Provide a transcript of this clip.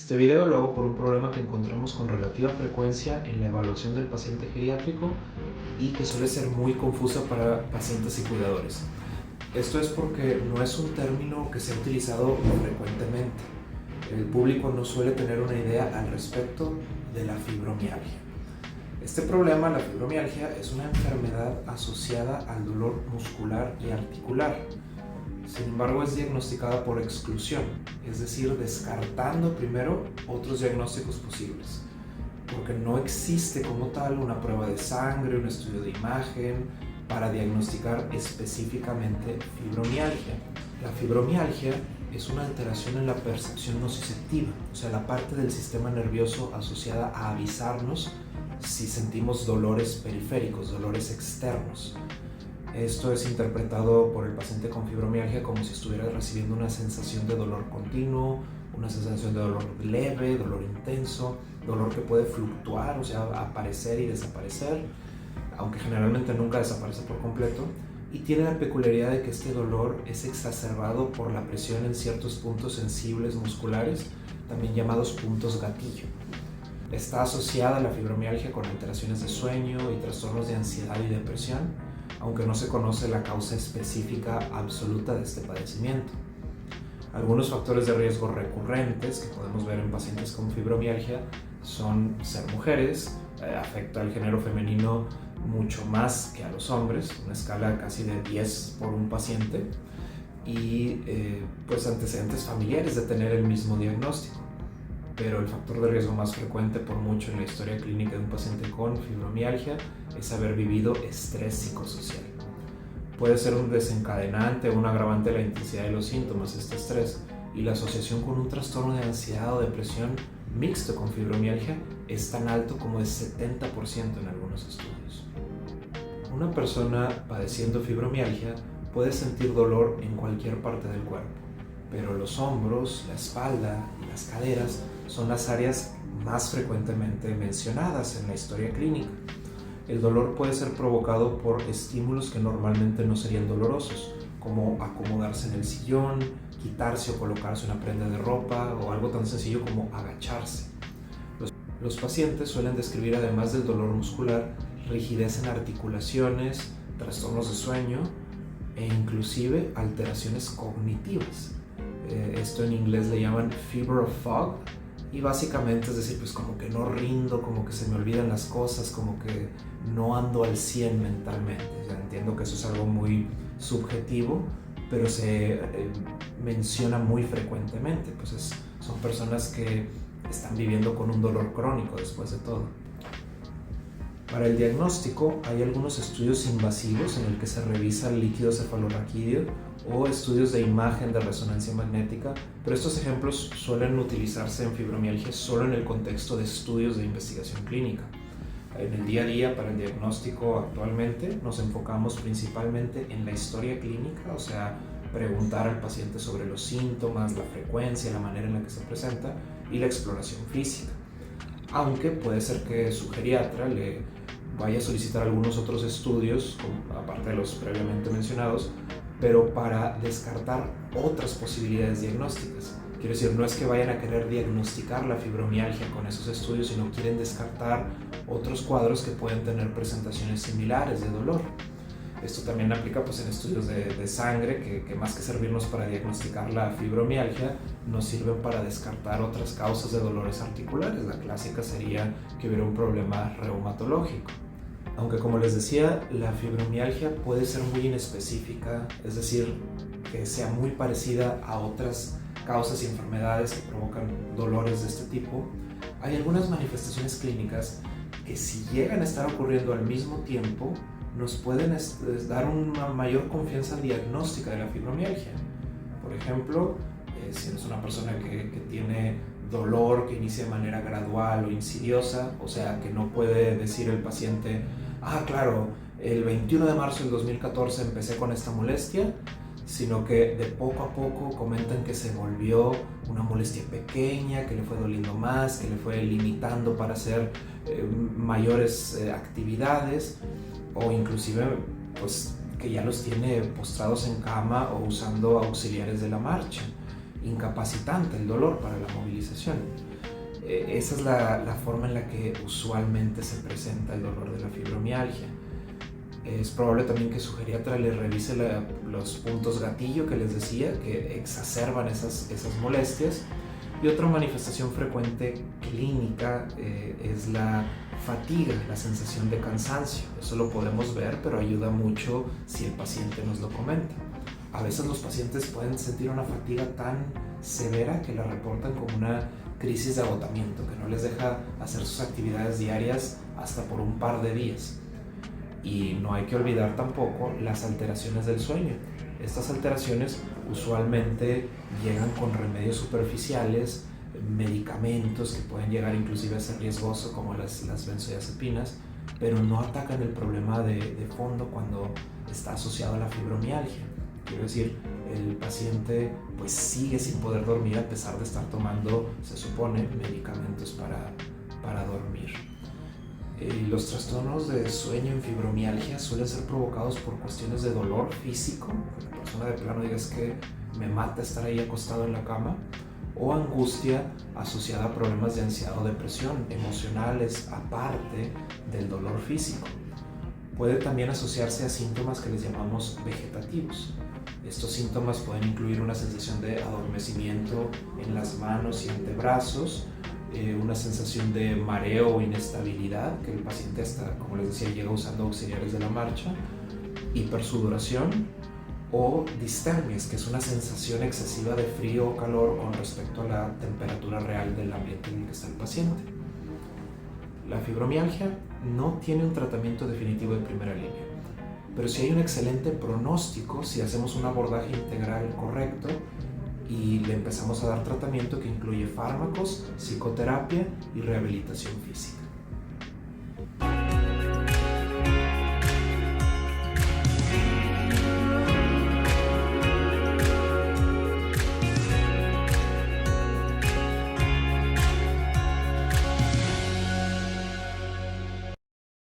Este video lo hago por un problema que encontramos con relativa frecuencia en la evaluación del paciente geriátrico y que suele ser muy confusa para pacientes y cuidadores. Esto es porque no es un término que se ha utilizado frecuentemente. El público no suele tener una idea al respecto de la fibromialgia. Este problema, la fibromialgia, es una enfermedad asociada al dolor muscular y articular. Sin embargo, es diagnosticada por exclusión, es decir, descartando primero otros diagnósticos posibles, porque no existe como tal una prueba de sangre, un estudio de imagen para diagnosticar específicamente fibromialgia. La fibromialgia es una alteración en la percepción nociceptiva, o sea, la parte del sistema nervioso asociada a avisarnos si sentimos dolores periféricos, dolores externos. Esto es interpretado por el paciente con fibromialgia como si estuviera recibiendo una sensación de dolor continuo, una sensación de dolor leve, dolor intenso, dolor que puede fluctuar, o sea, aparecer y desaparecer, aunque generalmente nunca desaparece por completo, y tiene la peculiaridad de que este dolor es exacerbado por la presión en ciertos puntos sensibles musculares, también llamados puntos gatillo. Está asociada la fibromialgia con alteraciones de sueño y trastornos de ansiedad y depresión, aunque no se conoce la causa específica absoluta de este padecimiento. Algunos factores de riesgo recurrentes que podemos ver en pacientes con fibromialgia son ser mujeres, afecta al género femenino mucho más que a los hombres, una escala casi de 10 por un paciente, y pues antecedentes familiares de tener el mismo diagnóstico. Pero el factor de riesgo más frecuente por mucho en la historia clínica de un paciente con fibromialgia es haber vivido estrés psicosocial. Puede ser un desencadenante o un agravante de la intensidad de los síntomas, este estrés, y la asociación con un trastorno de ansiedad o depresión mixto con fibromialgia es tan alto como de 70% en algunos estudios. Una persona padeciendo fibromialgia puede sentir dolor en cualquier parte del cuerpo, pero los hombros, la espalda y las caderas son las áreas más frecuentemente mencionadas en la historia clínica. El dolor puede ser provocado por estímulos que normalmente no serían dolorosos, como acomodarse en el sillón, quitarse o colocarse una prenda de ropa o algo tan sencillo como agacharse. Los pacientes suelen describir, además del dolor muscular, rigidez en articulaciones, trastornos de sueño e inclusive alteraciones cognitivas. Esto en inglés le llaman fever of fog, y básicamente es decir, pues como que no rindo, como que se me olvidan las cosas, como que no ando al 100 mentalmente. O sea, entiendo que eso es algo muy subjetivo, pero se menciona muy frecuentemente, pues son personas que están viviendo con un dolor crónico después de todo. Para el diagnóstico hay algunos estudios invasivos en el que se revisa el líquido cefalorraquídeo o estudios de imagen de resonancia magnética, pero estos ejemplos suelen utilizarse en fibromialgia solo en el contexto de estudios de investigación clínica. En el día a día, para el diagnóstico actualmente, nos enfocamos principalmente en la historia clínica, o sea, preguntar al paciente sobre los síntomas, la frecuencia, la manera en la que se presenta y la exploración física. Aunque puede ser que su geriatra le vaya a solicitar algunos otros estudios, aparte de los previamente mencionados, pero para descartar otras posibilidades diagnósticas. Quiero decir, no es que vayan a querer diagnosticar la fibromialgia con esos estudios, sino quieren descartar otros cuadros que pueden tener presentaciones similares de dolor. Esto también aplica pues, en estudios de sangre que más que servirnos para diagnosticar la fibromialgia, nos sirven para descartar otras causas de dolores articulares. La clásica sería que hubiera un problema reumatológico. Aunque como les decía, la fibromialgia puede ser muy inespecífica, es decir, que sea muy parecida a otras causas y enfermedades que provocan dolores de este tipo. Hay algunas manifestaciones clínicas que si llegan a estar ocurriendo al mismo tiempo, nos pueden dar una mayor confianza diagnóstica de la fibromialgia. Por ejemplo, si es una persona que tiene dolor que inicia de manera gradual o insidiosa, o sea, que no puede decir el paciente, claro, el 21 de marzo del 2014 empecé con esta molestia, sino que de poco a poco comentan que se volvió una molestia pequeña, que le fue doliendo más, que le fue limitando para hacer mayores actividades, o inclusive pues que ya los tiene postrados en cama o usando auxiliares de la marcha, incapacitante el dolor para la movilización. Esa es la forma en la que usualmente se presenta el dolor de la fibromialgia. Es probable también que su geriatra le revise los puntos gatillo que les decía, que exacerban esas molestias. Y otra manifestación frecuente clínica es la fatiga, la sensación de cansancio. Eso lo podemos ver, pero ayuda mucho si el paciente nos lo comenta. A veces los pacientes pueden sentir una fatiga tan severa que la reportan como una crisis de agotamiento, que no les deja hacer sus actividades diarias hasta por un par de días. Y no hay que olvidar tampoco las alteraciones del sueño. Estas alteraciones usualmente llegan con remedios superficiales, medicamentos que pueden llegar inclusive a ser riesgosos como las benzodiazepinas, pero no atacan el problema de fondo cuando está asociado a la fibromialgia. Quiero decir, el paciente pues sigue sin poder dormir a pesar de estar tomando, se supone, medicamentos para dormir. Los trastornos de sueño en fibromialgia suelen ser provocados por cuestiones de dolor físico, que la persona de plano diga es que me mata estar ahí acostado en la cama, o angustia asociada a problemas de ansiedad o depresión emocionales aparte del dolor físico. Puede también asociarse a síntomas que les llamamos vegetativos. Estos síntomas pueden incluir una sensación de adormecimiento en las manos y antebrazos, una sensación de mareo o inestabilidad, que el paciente hasta, como les decía, llega usando auxiliares de la marcha, hipersudoración o distermias, que es una sensación excesiva de frío o calor con respecto a la temperatura real del ambiente en el que está el paciente. La fibromialgia no tiene un tratamiento definitivo de primera línea, pero sí hay un excelente pronóstico si hacemos un abordaje integral correcto y le empezamos a dar tratamiento que incluye fármacos, psicoterapia y rehabilitación física.